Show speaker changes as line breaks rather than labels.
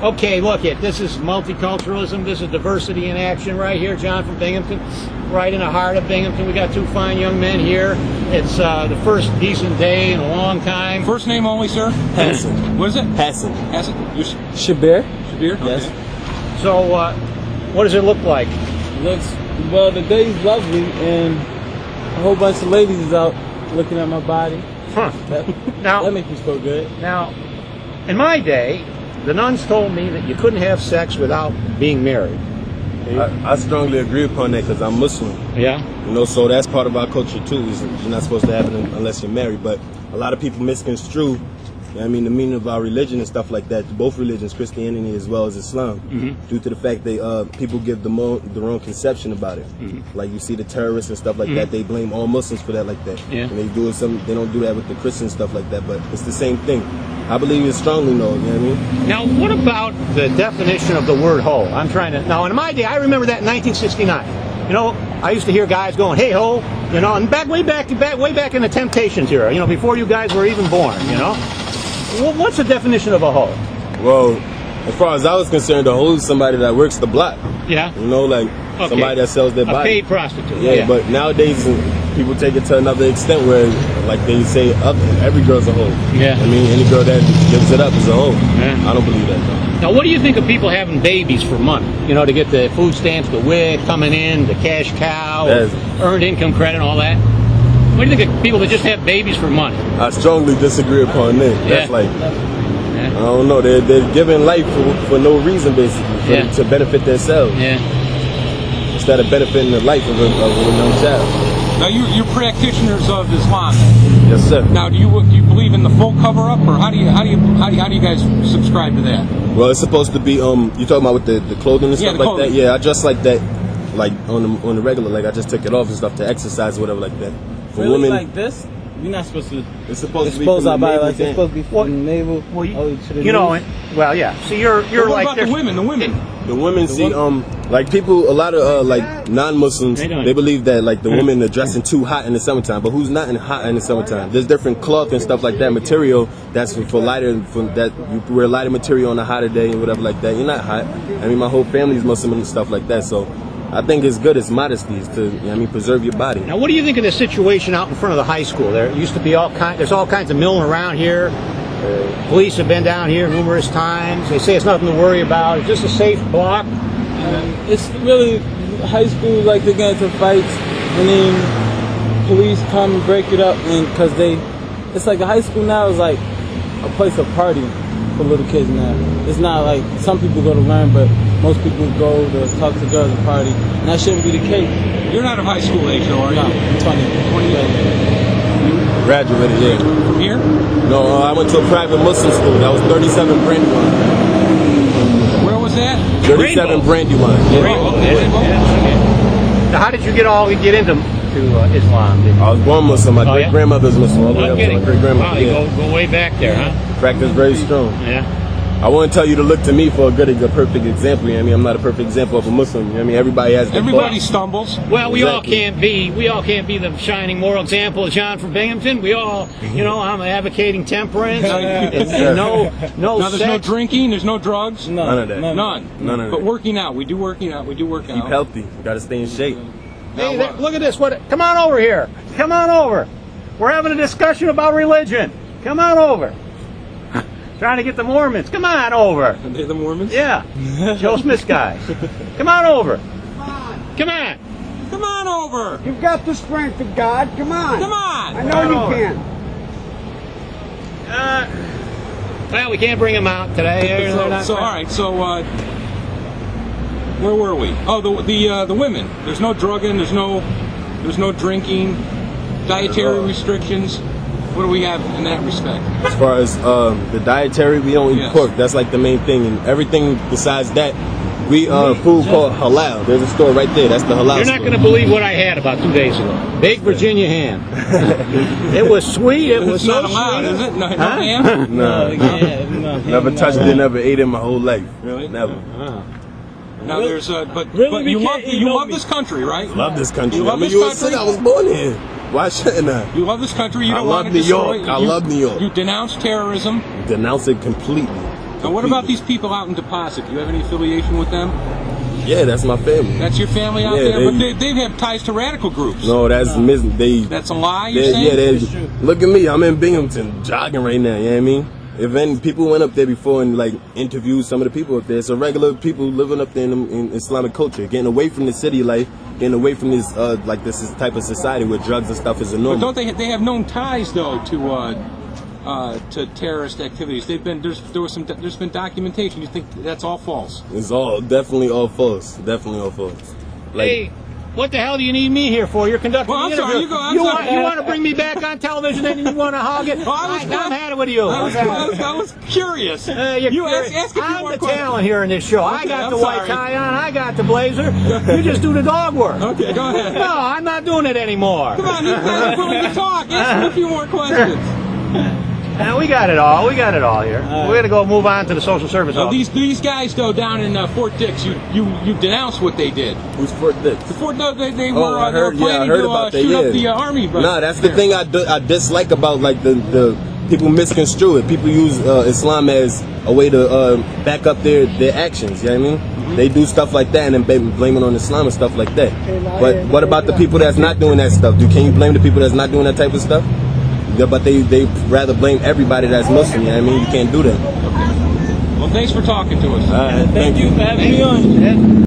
Okay, look it. This is multiculturalism. This is diversity in action right here. John from Binghamton, right in the heart of Binghamton. We got two fine young men here. It's the first decent day in a long time.
First name only, sir?
Hassan.
What is it?
Hassan.
Hassan?
Shabir.
Shabir?
Yes.
Okay.
So, what does it look like?
Looks, well, the day's lovely, and a whole bunch of ladies is out looking at my body.
Huh.
That makes me feel good.
Now, in my day, the nuns told me that you couldn't have sex without being married.
I strongly agree upon that because I'm Muslim.
Yeah?
You know, so that's part of our culture too, is you're not supposed to have it unless you're married. But a lot of people misconstrue, I mean, the meaning of our religion and stuff like that, both religions, Christianity as well as Islam, due to the fact that people give the wrong conception about it. Like you see the terrorists and stuff like that, they blame all Muslims for that like that.
Yeah.
And they don't do that with the Christians stuff like that, but it's the same thing. I believe it strongly, though, you know what I mean?
Now, what about the definition of the word hoe? I'm trying to, now in my day, I remember that in 1969. You know, I used to hear guys going, hey ho, you know, and way back in the Temptations era, you know, before you guys were even born, you know? What's the definition of a hoe?
Well, as far as I was concerned, a hoe is somebody that works the block.
Yeah.
You know, like somebody that sells their body.
A paid prostitute.
Yeah, but nowadays people take it to another extent where, like they say, every girl's a hoe.
Yeah.
I mean, any girl that gives it up is a hoe.
Yeah.
I don't believe that, though.
Now, what do you think of people having babies for money? You know, to get the food stamps, the WIC coming in, the cash cow, earned income credit, and all that? What do you think of people that just have babies for money?
I strongly disagree upon that. That's like, I don't know, they're giving life for no reason, basically, to benefit themselves.
Yeah.
Instead of benefiting the life of a young child.
Now, you're practitioners of Islam.
Yes, sir.
Now, do you believe in the full cover-up, or how do you guys subscribe to that?
Well, it's supposed to be you talking about with the clothing and stuff like that. Yeah, I dress like that, like on the regular. Like I just took it off and stuff to exercise or whatever like that. For
really,
women,
like this, you're not supposed to.
It's supposed to be
expose our body
navel
like it's supposed to be from the navel.
Well, you know, well, yeah. So you're
what
like
about the women?
The women see like people, a lot of like non-Muslims, they believe that like the women are dressing too hot in the summertime. But who's not hot in the summertime? There's different cloth and stuff like that, material that's for lighter, that you wear lighter material on a hotter day and whatever like that. You're not hot. I mean, my whole family's Muslim and stuff like that. So I think it's good. It's modesty. It's to, you know, I mean, preserve your body.
Now, what do you think of the situation out in front of the high school? There used to be there's all kinds of milling around here. Police have been down here numerous times. They say it's nothing to worry about. It's just a safe block.
It's really high school, like they get into fights, and then police come and break it up, and because it's like the high school now is like a place of partying for little kids now. It's not like some people go to learn, but most people go to talk to girls and party, and that shouldn't be the case.
You're not of high school age, though, are you?
No, I'm 20 years.
Graduated, yeah.
From here?
No, I went to a private Muslim school. That was 37 Brandywine.
Where was that?
37 Brandywine.
Now, how did you get into Islam?
I was born Muslim. My great grandmother's Muslim. All the way up to my great grandmother.
Oh, you go way back there, huh?
Practice very strong.
Yeah.
I wouldn't tell you to look to me for a perfect example. You know what I mean, I'm not a perfect example of a Muslim. You know what I mean, everybody
stumbles.
Well, we all can't be the shining moral example of John from Binghamton. We all, you know, I'm advocating temperance. No
Now, there's
sex.
no drinking. There's no drugs.
None of that.
None of that. But working out, we do working out.
Keep healthy. You got to stay in shape.
Hey, look at this. Come on over here. Come on over. We're having a discussion about religion. Come on over. Trying to get the Mormons. Come on over.
Are they the Mormons?
Yeah. Joe Smith guys. Come on over.
Come on.
Come on over.
You've got the strength of God. Come on.
Come on.
I know you can.
Well, we can't bring them out today.
So all right. So where were we? Oh, the women. There's no drugging. There's no drinking. Dietary restrictions. What do we have in that respect?
As far as the dietary, we don't eat pork. That's like the main thing. And everything besides that, we food called halal. There's a store right there. That's the halal store.
You're not going to believe what I had about 2 days ago. Big Virginia ham. It was sweet. It was
not
so
allowed,
sweet.
is it? No ham?
No. Never touched it. Never ate it my whole life.
Really?
Never.
Now there's but
Really,
you love this country, right?
Love this country.
You love
I mean,
this country?
I was born here. Why shouldn't I?
You love this country. You don't
I love
want
New
to destroy
York.
it.
I love New York.
You denounce terrorism.
Denounce it completely.
Now, what about these people out in Deposit? Do you have any affiliation with them?
Yeah, that's my family.
That's your family out there? But they have ties to radical groups.
No, that's
That's a lie, you're saying?
Yeah, look at me. I'm in Binghamton jogging right now, you know what I mean? If any people went up there before and like interviewed some of the people up there, so regular people living up there in Islamic culture, getting away from the city life, getting away from this like this type of society where drugs and stuff is a norm.
But don't they have known ties though to terrorist activities? There's been documentation. You think that's all false?
It's definitely all false. Definitely all false. Like,
hey, what the hell do you need me here for? You're conducting the interview.
Sorry, you
want to bring me back on television and you want to hog it? I'm had it with you.
I was curious.
You're curious.
Ask a few
I'm
more
the
questions.
talent here in this show.
Okay,
I got
I'm
the white
sorry.
tie on. I got the blazer. You just do the dog work.
Okay, go ahead.
No, I'm not doing it anymore.
Come on, that's when we can talk. Ask me a few more questions.
We got it all. We got it all here. We're going to go move on to the social service office.
These guys, though, down in Fort Dix, you denounced what they did.
who's Fort Dix?
They were planning
about
to shoot
that,
up the army. But
nah, that's the thing I dislike about like the people misconstrue it. People use Islam as a way to back up their actions. You know what I mean?
Mm-hmm.
They do stuff like that and then blame it on Islam and stuff like that. But what about the people that's not doing that stuff? Can you blame the people that's not doing that type of stuff? Yeah, but they rather blame everybody that's Muslim. You know what I mean? You can't do that.
Okay. Well, thanks for talking to us.
Thank you for having me on.